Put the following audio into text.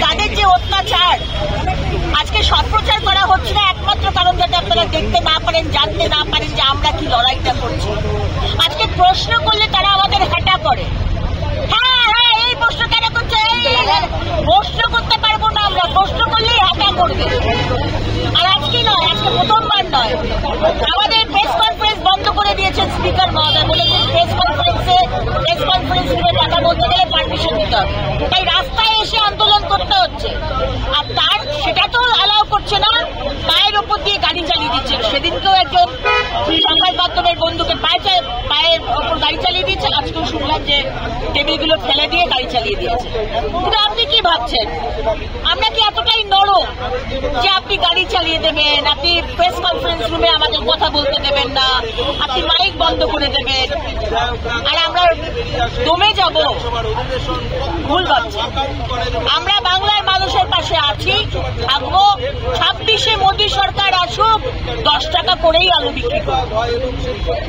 তাদের যে অত্যাচার আজকে সম্প্রচার করা হচ্ছে না একমাত্র কারণ যাতে আপনারা দেখতে না পারেন, জানতে না পারেন যে আমরা কি লড়াইটা করছি। আজকে প্রশ্ন করলে তারা আমাদের হ্যাটা করে, হ্যাঁ হ্যাঁ এই প্রশ্ন কেন করছে, প্রশ্ন করতে পারবো না আমরা, প্রশ্ন করলেই হ্যাটা করবে। আর আজকে নয়, আজকে প্রথমবার নয়, আমাদের প্রেস কনফারেন্স বন্ধ করে দিয়েছেন স্পিকার মহোদয়, বলেছেন প্রেস কনফারেন্স করে কথা বলতে গেলে পারমিশন দিতে হবে, তাই রাস্তায় এসে আন্দোলন করতে হচ্ছে। আর তার সেটা তো অ্যালাউ করছে না, পায়ের ওপর দিয়ে গাড়ি চালিয়ে দিচ্ছে। সেদিনকেও একজন সংবাদ মাধ্যমের বন্ধুকে পায়ের ওপর গাড়ি চালিয়ে দিয়েছে, আজকেও শুনলাম যে টেবিলগুলো ফেলে দিয়ে গাড়ি চালিয়ে দিয়েছে। কিন্তু আপনি কি ভাবছেন আমরা কি এতটাই নরম যে আপনি গাড়ি চালিয়ে দেবেন, আপনি প্রেস কনফারেন্স রুমে আমাদের কথা বলতে দেবেন না, আপনি মাইক বন্ধ করে দেবেন আর আমরা দমে যাব? ভুল ভাবছেন। আমরা বাংলার মানুষের পাশে আছি, থাকবো। 26-এ মোদী সরকার আসুক, 10 টাকা করেই আলু বিক্রি করবো।